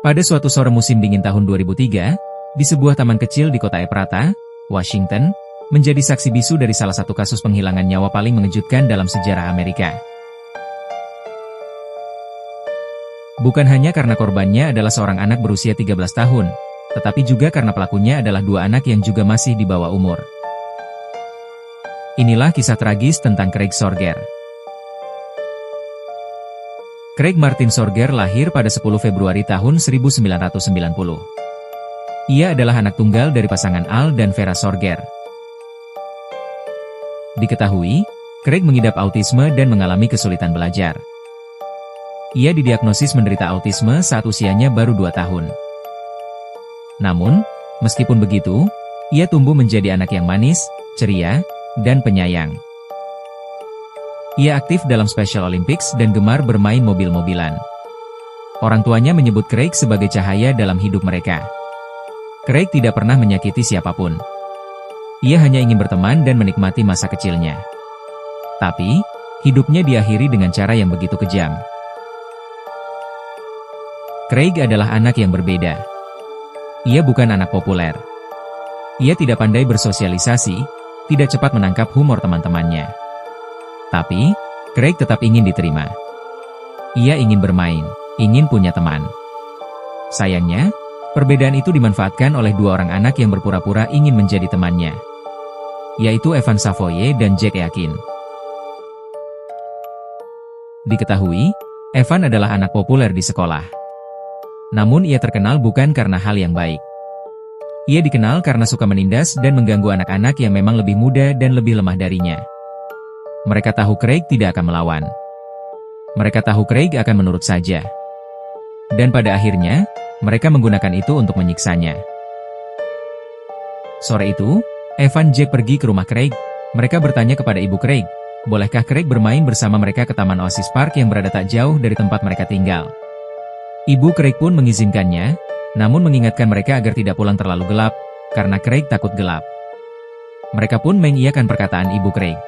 Pada suatu sore musim dingin tahun 2003, di sebuah taman kecil di kota Ephrata, Washington, menjadi saksi bisu dari salah satu kasus penghilangan nyawa paling mengejutkan dalam sejarah Amerika. Bukan hanya karena korbannya adalah seorang anak berusia 13 tahun, tetapi juga karena pelakunya adalah dua anak yang juga masih di bawah umur. Inilah kisah tragis tentang Craig Sorger. Craig Martin Sorger lahir pada 10 Februari tahun 1990. Ia adalah anak tunggal dari pasangan Al dan Vera Sorger. Diketahui, Craig mengidap autisme dan mengalami kesulitan belajar. Ia didiagnosis menderita autisme saat usianya baru 2 tahun. Namun, meskipun begitu, ia tumbuh menjadi anak yang manis, ceria, dan penyayang. Ia aktif dalam Special Olympics dan gemar bermain mobil-mobilan. Orang tuanya menyebut Craig sebagai cahaya dalam hidup mereka. Craig tidak pernah menyakiti siapapun. Ia hanya ingin berteman dan menikmati masa kecilnya. Tapi, hidupnya diakhiri dengan cara yang begitu kejam. Craig adalah anak yang berbeda. Ia bukan anak populer. Ia tidak pandai bersosialisasi, tidak cepat menangkap humor teman-temannya. Tapi, Craig tetap ingin diterima. Ia ingin bermain, ingin punya teman. Sayangnya, perbedaan itu dimanfaatkan oleh dua orang anak yang berpura-pura ingin menjadi temannya, yaitu Evan Savoye dan Jack Eakin. Diketahui, Evan adalah anak populer di sekolah. Namun ia terkenal bukan karena hal yang baik. Ia dikenal karena suka menindas dan mengganggu anak-anak yang memang lebih muda dan lebih lemah darinya. Mereka tahu Craig tidak akan melawan. Mereka tahu Craig akan menurut saja. Dan pada akhirnya, mereka menggunakan itu untuk menyiksanya. Sore itu, Evan Jack pergi ke rumah Craig. Mereka bertanya kepada ibu Craig, bolehkah Craig bermain bersama mereka ke Taman Oasis Park yang berada tak jauh dari tempat mereka tinggal. Ibu Craig pun mengizinkannya, namun mengingatkan mereka agar tidak pulang terlalu gelap, karena Craig takut gelap. Mereka pun mengiyakan perkataan ibu Craig.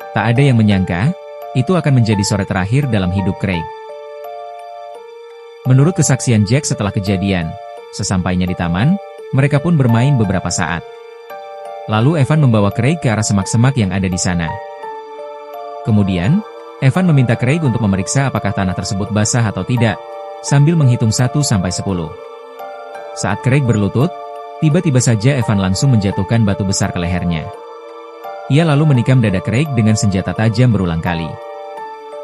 Tak ada yang menyangka, itu akan menjadi sore terakhir dalam hidup Craig. Menurut kesaksian Jack setelah kejadian, sesampainya di taman, mereka pun bermain beberapa saat. Lalu Evan membawa Craig ke arah semak-semak yang ada di sana. Kemudian, Evan meminta Craig untuk memeriksa apakah tanah tersebut basah atau tidak, sambil menghitung 1 sampai 10. Saat Craig berlutut, tiba-tiba saja Evan langsung menjatuhkan batu besar ke lehernya. Ia lalu menikam dada Craig dengan senjata tajam berulang kali.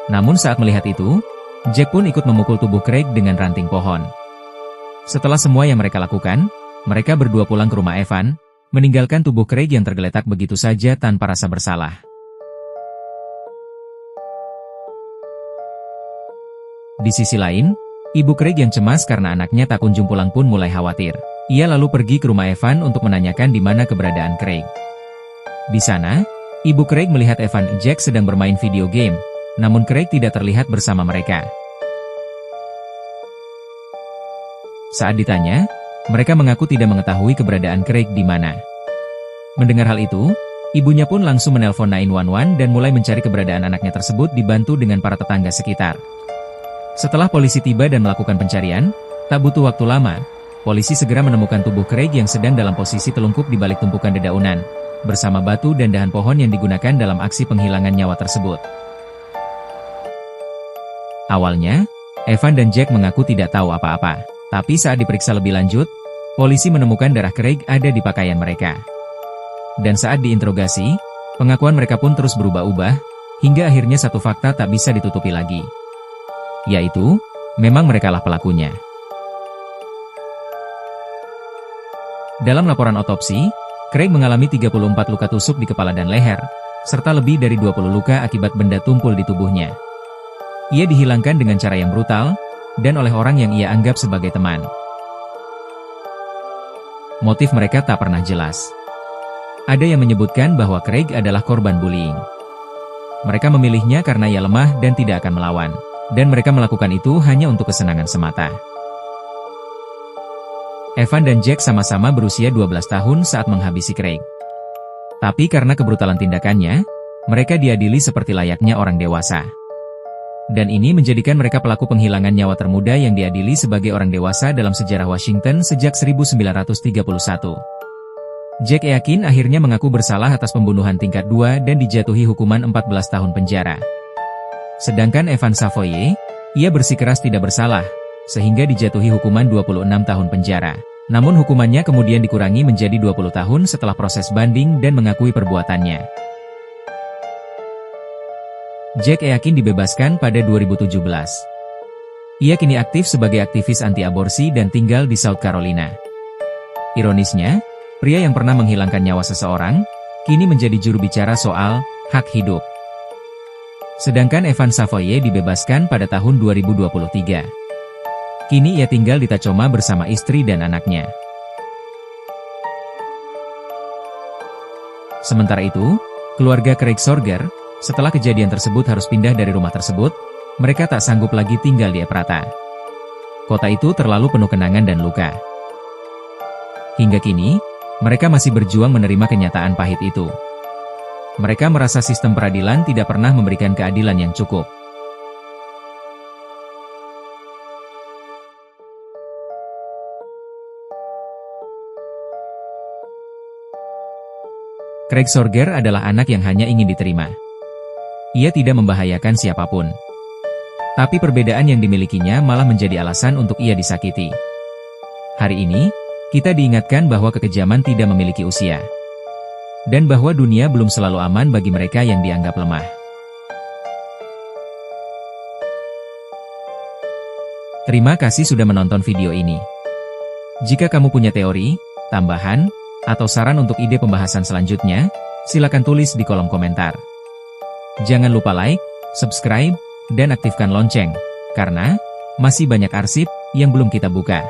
Namun saat melihat itu, Jack pun ikut memukul tubuh Craig dengan ranting pohon. Setelah semua yang mereka lakukan, mereka berdua pulang ke rumah Evan, meninggalkan tubuh Craig yang tergeletak begitu saja tanpa rasa bersalah. Di sisi lain, ibu Craig yang cemas karena anaknya tak kunjung pulang pun mulai khawatir. Ia lalu pergi ke rumah Evan untuk menanyakan di mana keberadaan Craig. Di sana, ibu Craig melihat Evan dan Jack sedang bermain video game, namun Craig tidak terlihat bersama mereka. Saat ditanya, mereka mengaku tidak mengetahui keberadaan Craig di mana. Mendengar hal itu, ibunya pun langsung menelpon 911 dan mulai mencari keberadaan anaknya tersebut dibantu dengan para tetangga sekitar. Setelah polisi tiba dan melakukan pencarian, tak butuh waktu lama, polisi segera menemukan tubuh Craig yang sedang dalam posisi telungkup di balik tumpukan dedaunan, bersama batu dan dahan pohon yang digunakan dalam aksi penghilangan nyawa tersebut. Awalnya, Evan dan Jack mengaku tidak tahu apa-apa, tapi saat diperiksa lebih lanjut, polisi menemukan darah Craig ada di pakaian mereka. Dan saat diinterogasi, pengakuan mereka pun terus berubah-ubah, hingga akhirnya satu fakta tak bisa ditutupi lagi. Yaitu, memang merekalah pelakunya. Dalam laporan otopsi, Craig mengalami 34 luka tusuk di kepala dan leher, serta lebih dari 20 luka akibat benda tumpul di tubuhnya. Ia dihilangkan dengan cara yang brutal, dan oleh orang yang ia anggap sebagai teman. Motif mereka tak pernah jelas. Ada yang menyebutkan bahwa Craig adalah korban bullying. Mereka memilihnya karena ia lemah dan tidak akan melawan, dan mereka melakukan itu hanya untuk kesenangan semata. Evan dan Jack sama-sama berusia 12 tahun saat menghabisi Craig. Tapi karena kebrutalan tindakannya, mereka diadili seperti layaknya orang dewasa. Dan ini menjadikan mereka pelaku penghilangan nyawa termuda yang diadili sebagai orang dewasa dalam sejarah Washington sejak 1931. Jack yakin akhirnya mengaku bersalah atas pembunuhan tingkat 2 dan dijatuhi hukuman 14 tahun penjara. Sedangkan Evan Savoye, ia bersikeras tidak bersalah, sehingga dijatuhi hukuman 26 tahun penjara. Namun hukumannya kemudian dikurangi menjadi 20 tahun setelah proses banding dan mengakui perbuatannya. Jack yakin dibebaskan pada 2017. Ia kini aktif sebagai aktivis anti-aborsi dan tinggal di South Carolina. Ironisnya, pria yang pernah menghilangkan nyawa seseorang, kini menjadi juru bicara soal hak hidup. Sedangkan Evan Savoye dibebaskan pada tahun 2023. Kini ia tinggal di Tacoma bersama istri dan anaknya. Sementara itu, keluarga Craig Sorger, setelah kejadian tersebut harus pindah dari rumah tersebut, mereka tak sanggup lagi tinggal di Ephrata. Kota itu terlalu penuh kenangan dan luka. Hingga kini, mereka masih berjuang menerima kenyataan pahit itu. Mereka merasa sistem peradilan tidak pernah memberikan keadilan yang cukup. Craig Sorger adalah anak yang hanya ingin diterima. Ia tidak membahayakan siapapun. Tapi perbedaan yang dimilikinya malah menjadi alasan untuk ia disakiti. Hari ini, kita diingatkan bahwa kekejaman tidak memiliki usia. Dan bahwa dunia belum selalu aman bagi mereka yang dianggap lemah. Terima kasih sudah menonton video ini. Jika kamu punya teori, tambahan, atau saran untuk ide pembahasan selanjutnya, silakan tulis di kolom komentar. Jangan lupa like, subscribe, dan aktifkan lonceng, karena masih banyak arsip yang belum kita buka.